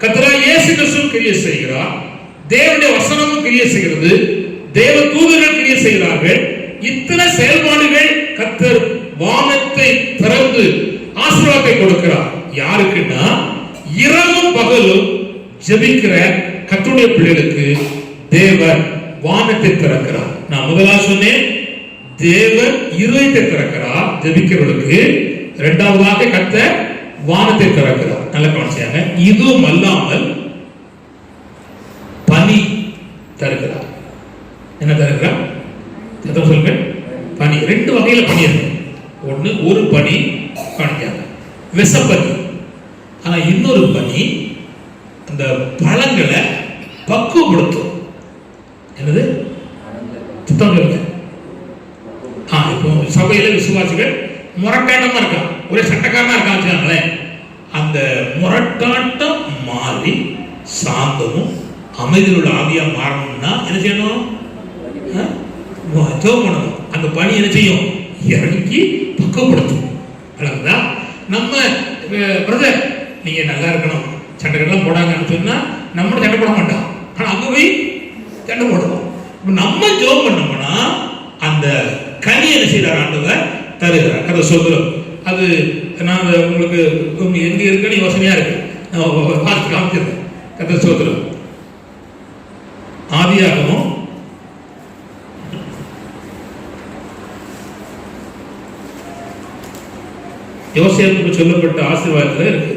கர்த்தராகிய இயேசு கிறிஸ்து கிரியை செய்கிறார், தேவனுடைய வசனமும் கிரியை செய்கிறது, தேவ தூதர்கள் கிரியை செய்கிறார்கள். இத்தனை செயல்பாடுகள் கர்த்தர் வானத்தை திறந்து ஆசீர்வாதத்தை கொடுக்கிறார். யாருக்குன்னா இரவும் பகலும் ஜெபிக்கிற கர்த்தருடைய பிள்ளைகளுக்கு தேவன் வானத்தை திறக்கிறார். நான் முதலா சொன்னேன், தேவன் இருதயத்தை திறக்கிறார் ஜெபிக்கிறவர்களுக்கு. இரண்டாவதாக கர்த்தர் வானத்தை திறக்கிறார். நல்ல கவனிச்சாங்க. இதுவும் அல்லாமல் பனி தருகிறார். என்ன தருகிறார்? சொல்லுங்க. பனி. ரெண்டு வகையில பனி இருக்கு. ஒண்ணு ஒரு பனி காணிக்காங்க, விஷப்பனி. ஆனா இன்னொரு பனி அந்த பழங்களை பக்குவப்படுத்தும். என்னது? இப்போ சபையில விசுவாசிகள் முரட்டாட்டமா இருக்கான், ஒரே சட்டக்காரனா இருக்காங்களே, அந்த முரட்டாட்டம் மாறி சாந்தமும் அமைதியுள்ள ஆவியா மாறணும்னா என்ன செய்யணும்? ஜெபம் பண்ணணும். அந்த பணி என்ன செய்யும்? இறங்கி பக்குவப்படுத்தும். அழகுதா? நம்ம பிரதர் நீங்க நல்லா இருக்கணும், சண்டைகள்லாம் போடாங்கன்னு சொன்னா நம்ம சண்டை போட மாட்டோம். ஆனா அங்க போய் சண்டை போடுவோம். நம்ம ஜெபம் பண்ணோம்னா அந்த கனி என்ன செய்யறார்? ஆண்டவர் தருகிறார். அதை சொல்றோம். அது நான் உங்களுக்கு எங்க இருக்குன்னு யோசனையா இருக்கு, பார்த்து காமிச்சிருக்கேன். கதை சொல்றோம். ஆதியாகமம் 'யோசேப்புக்கு சொல்லப்பட்ட ஆசீர்வாதத்துல இருக்கு.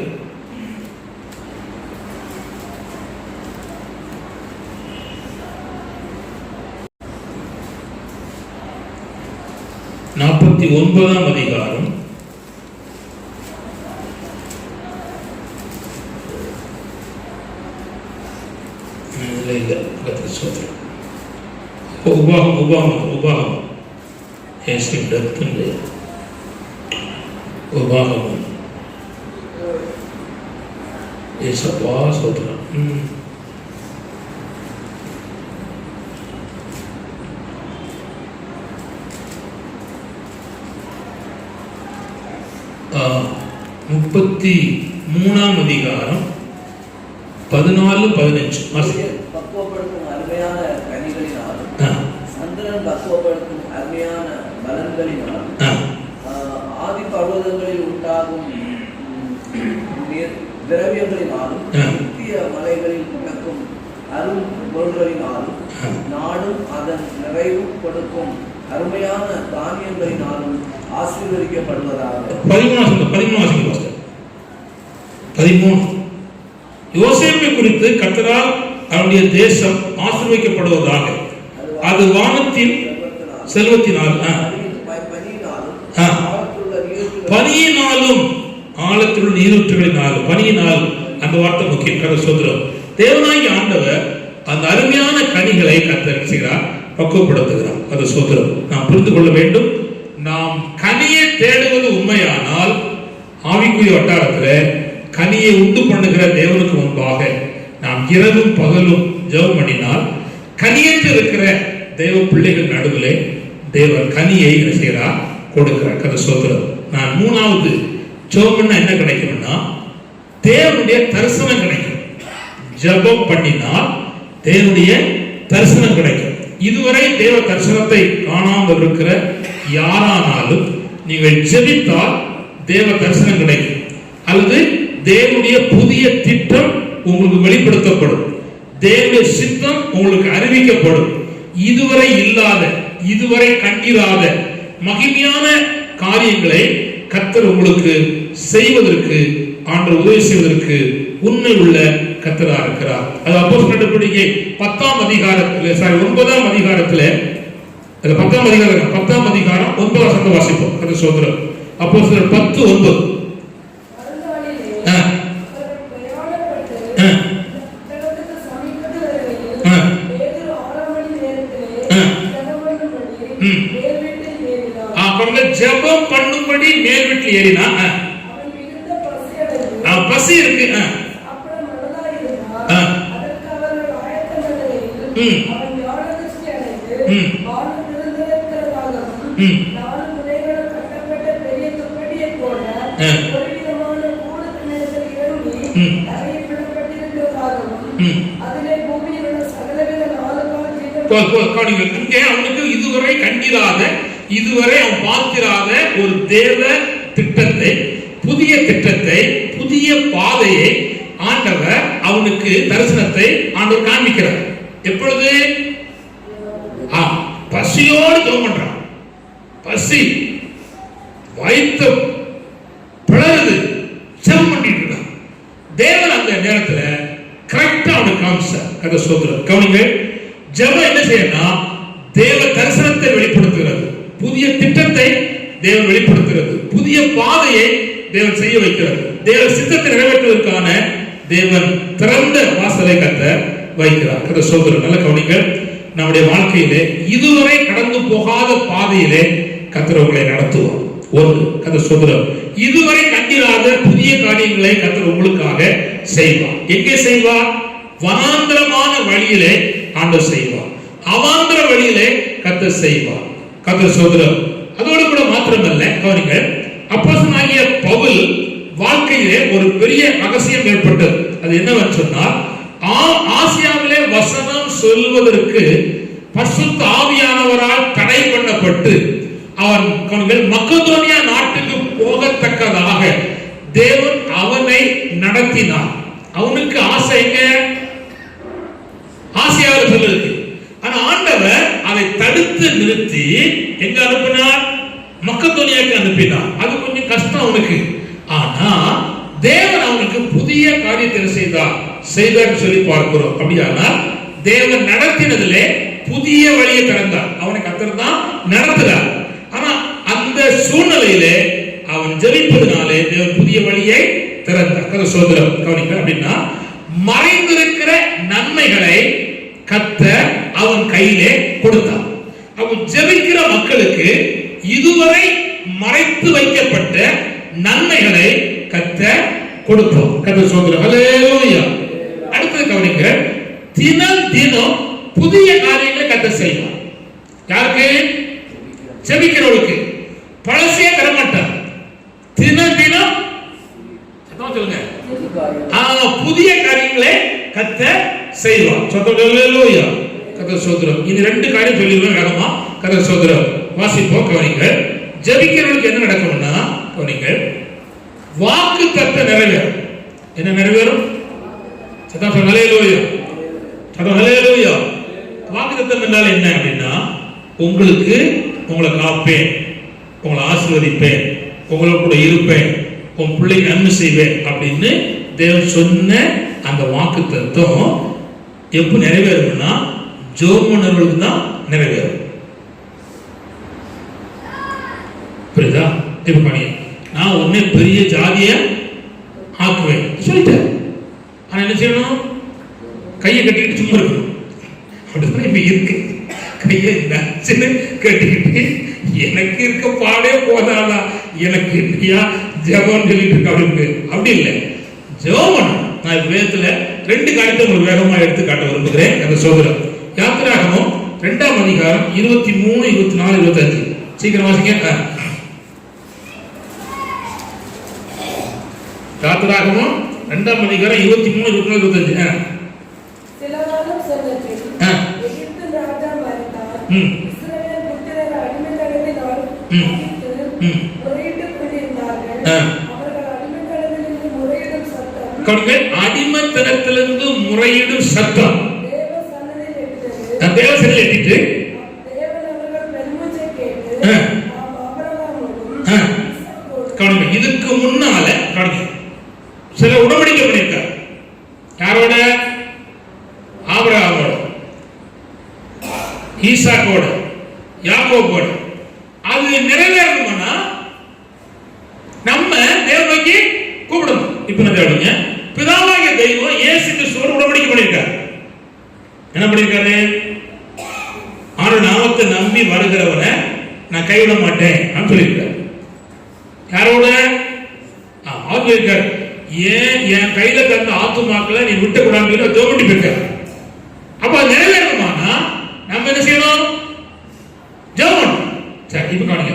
நாற்பத்தி 49ஆம் அதிகாரம் உபாகமம் ஏசப்பா சோதரம். முப்பத்தி 3ஆம் அதிகாரம் 14-15 பக்குவப்படுத்தும் அருமையான கனிகளினாலும் சந்திரன் பக்குவப்படுத்தும் அருமையான பலன்களினாலும் ஆதி பர்வதங்களில் உண்டாகும் திரவியங்களினாலும் நித்திய மலைகளில் நடக்கும் அருள் பொருள்களினாலும் நாடும் அதன் நிறைவு கொடுக்கும் அருமையான தானியங்களினாலும் ஆசீர்வதிக்கப்படுவதாக. 13 யோசேப்பை குறித்து கர்த்தரால் அவருடைய தேசம் ஆசீர்வதிக்கப்படுவதாக. அது வானத்தின் செல்வத்தினால் பனியினாலும் ஆழத்தில் நீரூற்றுகளினாலும். பனியினால் அந்த வார்த்தை முக்கியம். கதை சொல்றோம். தேவனாகிய ஆண்டவர் அந்த அருமையான கனிகளை கர்த்தர் செய்கிறார், பக்குவப்படுத்துகிறார். அதை சொல்றோம். நாம் புரிந்து கொள்ள வேண்டும். நாம் கனியை தேடுவது உண்மையானால் ஆவிக்குரிய வட்டாரத்தில் கனியை உண்டு பண்ணுகிற தேவனுக்கு முன்பாக நாம் இரவும் பகலும் ஜெபம் பண்ணினால் கனியற்று இருக்கிற தேவ பிள்ளைகள் நடுவிலே தேவன் கனியை செய்கிறார், கொடுக்கிறார். கதை சொல்றோம். நான் 3வது ஜெபம் என்ன கிடைக்கும்னா தேவனுடைய தரிசனம் கிடைக்கும். ஜெபம் பண்ணினால் தேவனுடைய தரிசனம் கிடைக்கும். இதுவரை தேவ தரிசனத்தை காணாமல் இருக்கிற யாரானாலும் நீங்கள் ஜெபித்தால் தேவ தரிசனம் கிடைக்கும். அல்லது தேவனுடைய புதிய திட்டம் உங்களுக்கு வெளிப்படுத்தப்படும், தேவனுடைய சித்தம் உங்களுக்கு அறிவிக்கப்படும். இதுவரை இல்லாத, இதுவரை கண்டிராத மகிமையான காரியங்களை கர்த்தர் உங்களுக்கு செய்வதற்கு, ஆண்டவர் உதவி செய்வதற்கு உண்மை உள்ள கர்த்தராக இருக்கிறார். அது அப்போஸ்தலர் நடவடிக்கை 10ஆம் அதிகாரத்தில் 9ஆம் அதிகாரத்தில் 10ஆம் அதிகாரம் 9ஆம் வசனத்தை வாசிப்போம். கதை சொல்றோம். அப்போஸ்தலர் 10:9. ஜெபம் பண்ணும்படி மேல் வீட்டில் ஏறினா பசி இருக்கு. அவனுக்கு இதுவரை கண்டிராத, இதுவரை அவன் பார்த்திராத ஒரு தேவ திட்டத்தை, புதிய திட்டத்தை, புதிய பாதையை ஆண்டவர் அவனுக்கு தரிசனத்தை ஆண்டவர் காண்பிக்கிறார். எப்பொழுது? பசியோடு ஜெபம் பண்றான். பசி வயிற்று பிளருது, ஜெபம் பண்ணிட்டு இருக்கான். தேவன் அந்த நேரத்துல கரெக்டா அவனுக்கு காமிச்சார். கதை சோதரர் கவனிங்க. ஜெபம் என்ன செய்யணும்? தேவ தரிசனத்தை வெளிப்படுத்துகிறது, புதிய திட்டத்தை தேவன் வெளிப்படுத்துகிறது, புதிய பாதையை தேவன் செய்ய வைக்கிறது, தேவ சித்தத்தை நிறைவேற்றுவதற்கான தேவன் திறந்த வாசலை கத்த வைக்கிறார். கதை சோதரர் நல்ல கவனிங்க. நம்முடைய வாழ்க்கையிலே இதுவரை கடந்து போகாத பாதையிலே கர்த்தர் உங்களை நடத்துவார். ஒன்று கதை சோதரர், இதுவரை கண்டிராத புதிய காரியங்களை கர்த்தர் உங்களுக்காக செய்வார். எங்கே செய்வார்? வனாந்தரமான வழியிலே ஆண்டவர் செய்வார், அவாந்தர வழியிலே கர்த்தர் செய்வார். கர்த்தர் சோதரர் அதோடு கூட மாத்திரமல்ல, கவனிங்க, அப்போஸ்தலனாகிய பவுல் வாழ்க்கையிலே ஒரு பெரிய ரகசியம் ஏற்பட்டது. அது என்னவென்று சொன்னால், ஆசியாவிலே வசனம் சொல்வதற்கு பரிசுத்த ஆவியானவரால் தடை பண்ணப்பட்டு அவன் மக்கதோனியா நாட்டுக்கு போகத்தக்கதாக தேவன் அவனை நடத்தினார். அவனுக்கு ஆசை எங்க? ஆசியாவில் சொல்லுது. ஆனா ஆண்டவர் அதை தடுத்து நிறுத்தி எங்க அனுப்பினார்? மக்கதோனியாவுக்கு அனுப்பினார். அது கொஞ்சம் கஷ்டம் அவனுக்கு. ஆனா தேவன் அவனுக்கு புதிய காரியத்தை செய்தார் சொல்லி பார்க்கிறோம். அப்படியானால் தேவன் நடத்தினதிலே புதிய வழியை திறந்தார். அவனை கர்த்தர் தான் நடத்துறார். ஆனா அந்த சூழ்நிலையிலே அவன் ஜெபிப்பதனாலே தேவன் புதிய வழியை திறந்தார். சோதரம் கவனிக்க. அப்படின்னா மறைந்திருக்கிற நன்மைகளை கர்த்தர் அவன் கையிலே கொடுத்தார். அவன் ஜெபிக்கிற மக்களுக்கு இதுவரை மறைத்து வைக்கப்பட்ட நன்மைகளை கர்த்தர் கொடுத்தோம். கர்த்தர் சோதரம். ஹல்லேலூயா. அடுத்து கவனிக்க. தினம் தினம் புதிய காரியங்களை கர்த்தர் செய்வார். யாருக்கு? ஜெபிக்கிறவளுக்கு. பழசையே தர மாட்டார். தினம் தினம் சொல்லுங்க, புதிய காரியங்களை கர்த்தர் செய்வார். ஹல்லேலூயா. கர்த்தர் சோதரம். இந்த ரெண்டு காரியம் சொல்லிடுவேன் வேகமா. கர்த்தர் சோதரம் வாசிப்போம். கவனிங்க. ஜெபிக்கிறவளுக்கு என்ன நடக்கும்னா, கவனிங்க, வாக்கு தத்த நிறைவேறும். என்ன நிறைவேறும்? சத்தம் சொல்லுங்க. ஹல்லேலூயா. சத்தம் ஹல்லேலூயா. வாக்குத்தத்தம் என்றால் என்ன அப்படின்னா, உங்களை காப்பேன், உங்களை ஆசீர்வதிப்பேன், உங்களை கூட இருப்பேன், உன் பிள்ளைக்கு நன்மை செய்வேன் அப்படின்னு தேவன் சொன்ன அந்த வாக்குத்தத்தம் எப்ப நிறைவேறும்னா, ஜெபம் பண்றவங்களுக்கு தான் நிறைவேறும். புரியுதா? இப்ப பண்ணி நான் உன்னை பெரிய ஜாதிய ஆக்குவேன் சொல்லிட்டேன். ஆனா என்ன செய்யணும்? கையை கட்டிக்கிட்டு சும்மா இருக்கணும். அப்படிதான் இப்ப இருக்கு. கையை நச்சுன்னு கட்டிக்கிட்டு எனக்கு இருக்க பாடே போதாதா, எனக்கு இல்லையா ஜெபம் சொல்லிட்டு இருக்க அப்படின்னு. அப்படி இல்லை, ஜெபம். நான் வேதத்துல ரெண்டு காரியத்தை உங்களுக்கு வேகமா எடுத்து காட்ட விரும்புகிறேன். அந்த சோதரம் யாத்திராகமம் 2ஆம் அதிகாரம் 23, 24, 25 சீக்கிரம் வாசிங்க. யாத்திராகமம் 2ஆம் அதிகாரம் 23, 24, 25. சில காலம் சென்றபின் எகிப்து ராஜா மரித்தார். இஸ்ரவேல் புத்திரர் அடிமைத்தனத்தினால் முறையிட்டுக் கொண்டிருந்தார்கள். அவர்கள் அடிமைத்தனத்திலிருந்து முறையிடும் சத்தம், அடிமைத்தனத்திலிருந்து முறையிடும் சத்தம் தேவ சன்னதியில் எட்டிட்டு தேவன் அவர்கள் பெருமூச்சை கேட்டு ஆபிரகாமோடும் இதுக்கு முன்னால சில உடன்படிக்கை பண்ணியிருக்கார். யாரோட? ஆபிரகாமோட, ஈசாக்கோட, யாக்கோபோட. அது நிறைவேறணும்னா நம்ம தேவனுக்கு கூப்பிடணும். இப்ப நான் தேடுங்க, பிதாவாகிய தெய்வம் இயேசு கிறிஸ்துவோடு உடன்படிக்கை பண்ணியிருக்காரு. என்ன பண்ணியிருக்காரு? ஆறு நாமத்தை நம்பி வருகிறவனை நான் கைவிட மாட்டேன் அப்படின்னு சொல்லியிருக்காரு. யாரோட? அவர் இருக்காரு. ஏன் என் கையில தந்த ஆத்துமாக்களை நீ விட்டு கூடாது தோண்டி போயிருக்காரு. அப்ப நிறைவேறணுமானா நம்ம என்ன செய்யணும்? ஜெபம். சரி, இப்ப காணுங்க,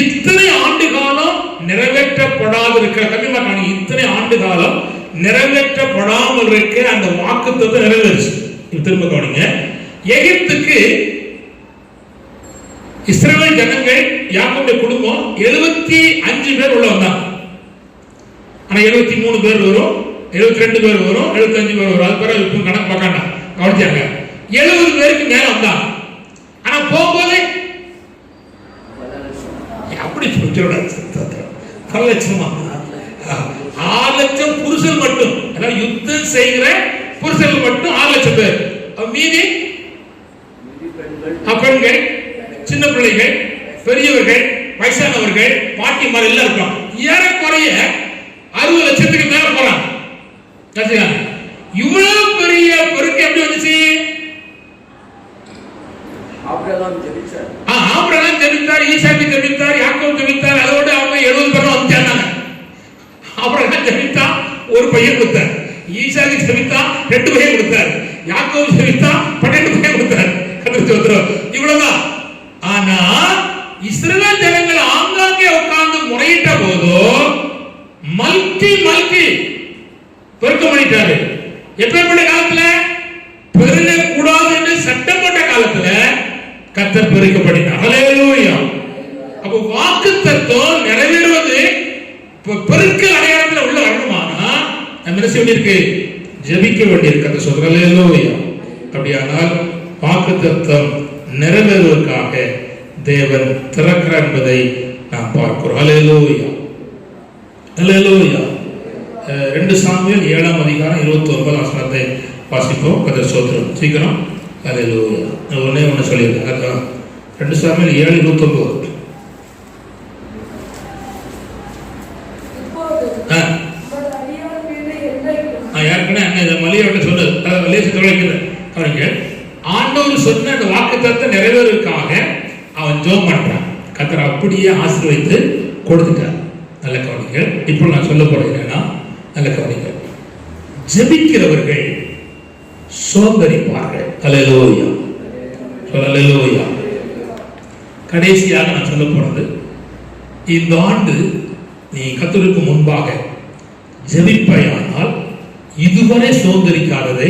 இத்தனை ஆண்டு காலம் நிறைவேற்றப்படாத இருக்கிற கம்மியமா காணுங்க, இத்தனை ஆண்டு காலம் நிறைவேற்றப்படாமல் இருக்க அந்த வாக்குத்தத்தம் நிறைவேறுச்சு. இப்ப திரும்ப காணுங்க, எகிப்துக்கு இஸ்ரவேல் ஜனங்கள் யாக்கோபுடைய குடும்பம் 75 பேர் உள்ள வந்தாங்க. ஆனா 73 பேர் வரும், 72 பேர் வரும், 75 பேர் வரும். அது பிறகு இப்போ கணக்கு பார்க்காண்டா கவனிச்சாங்க. 70 பேருக்கு மேல வந்தாங்க. ஆனா போகும்போது அப்படி சொல்லிவிடாது. பல லட்சமா 6 லட்சம் புருஷன் மட்டும், அதாவது யுத்தம் செய்கிற புருஷர்கள் மட்டும் 6 லட்சம் பேர். மீதி பெண்கள், சின்ன பிள்ளைகள், பெரியவர்கள், வயசானவர்கள், பாட்டிமார் எல்லாம் இருக்காங்க. ஏறக்குறைய 60 லட்சத்துக்கு மேல போறாங்க. இவ்வளவு பெரிய பெருக்கு எப்படி வந்துச்சு? ஆபிரகாம் ஜெபித்தார், ஈசாக்கு ஜெபித்தார், யாக்கோபு ஜெபித்தார். அதோட அவங்க 70 பேரும் வந்துட்டாங்க. ஆபிரகாம் ஜெபித்தா ஒரு பையன் கொடுத்தார், ஈசாக்கு ஜெபித்தா 2 பையன் கொடுத்தார், யாக்கோபு ஜெபித்தா 12 பையன் கொடுத்தார். இவ்வளவுதான். ஆனா இஸ்ரவேல் ஜனங்கள் ஆங்காங்கே உட்கார்ந்து முறையிட்ட போதோ மல்கி பெருக்கம் பண்ணிட்டாரு. எப்பேற்பட்ட காலத்துல? பெருக கூடாது என்று சட்டம் போட்ட காலத்துல கர்த்தர் பெருக்கப்படினார். ஹல்லேலூயா. அப்ப வாக்குத்தத்தம் நிறைவேறுவது பெருக்க அடையாளத்துல உள்ள வரணுமானா நம்ம என்ன செய்ய வேண்டியிருக்கு? ஜெபிக்க வேண்டியிருக்கு. அந்த சொல்ற ஹல்லேலூயா. அப்படியானால் வாக்குத்தத்தம் நிறைவேறுவதற்காக தேவன் திறக்கிறார் என்பதை நாம் பார்க்கிறோம். ஹல்லேலூயா, ஹல்லேலூயா. 2 சாமுவேல் 7ஆம் அதிகாரம் 29ஆம் வசனத்தை வாசிப்போம். கர்த்தர் ஸ்தோத்திரம். சீக்கிரம். ஹல்லேலூயா. ஒண்ணு சொல்லியிருக்கேன். 2 சாமுவேல் 7:29. மலையோட சொன்னது ஆண்டவர் சொன்ன அந்த வாக்குத்தத்தத்தை நிறைவேறுவதற்காக அவன் ஜெபம் பண்றான். கர்த்தர் அப்படியே ஆசீர்வதித்து கொடுத்துட்டார். நல்ல கவனிங்கள். இப்போ நான் சொல்ல போறது என்னன்னா, நல்ல கவனிங்கள். ஜெபிக்கிறவர்கள் சோதரிப்பார்கள். ஹல்லேலூயா, ஹல்லேலூயா. கடைசியாக நான் சொல்ல போறது, இந்த ஆண்டு நீ கர்த்தருக்கு முன்பாக ஜெபிப்பாயானால் இதுவரை சோதரிக்காததை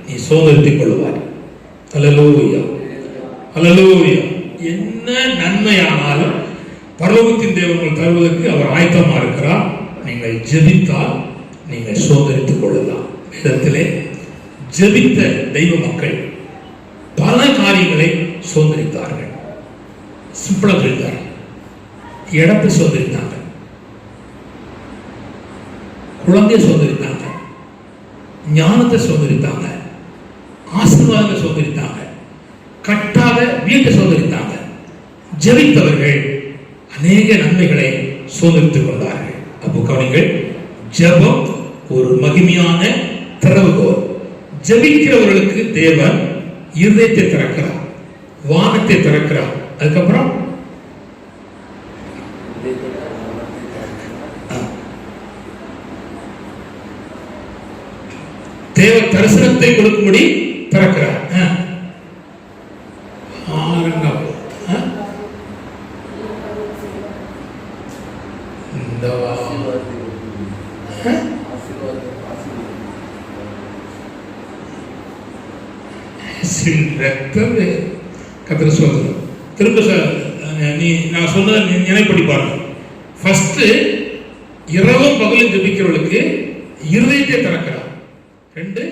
நீ சோதரித்துக் கொள்வாய். ஹல்லேலூயா, ஹல்லேலூயா. என்ன நன்மையானாலும் பரலோகத்தின் தேவன் தருவதற்கு அவர் ஆயத்தமா இருக்கிறார். நீங்கள் ஜெபித்தால் நீங்கள் சோதரித்துக் கொள்ளலாம். வேதத்திலே ஜெபித்த தெய்வ மக்கள் பல காரியங்களை சோதரித்தார்கள். சிம்பிளா சொல்லித்தார்கள். இடத்தை சோதரித்தாங்க, குழந்தையை சோதரித்தாங்க, ஞானத்தை சோதரித்தாங்க, ஆசீர்வாதத்தை சோதரித்தாங்க, கட்டாத வீட்டை சோதரித்தாங்க. ஜெபித்தவர்கள் அநேக நன்மைகளை சோதரித்துக் கொண்டார்கள். அப்போ கவனிங்கள், ஜெபம் ஒரு மகிமையான திறவுகோல். ஜெபிக்கிறவர்களுக்கு தேவன் இருதயத்தை திறக்கிறார், வானத்தை திறக்கிறார். அதுக்கப்புறம் தேவ தரிசனத்தை கொடுக்கும்படி திறக்கிறார். கர்த்தர் சொல்றார். திரும்ப நான் சொன்னதை நினைப்படி பாருங்க. ஃபர்ஸ்ட் இரவும் பகலும் ஜெபிக்கிறவர்களுக்கு இருதயத்தை திறக்கிறார். 2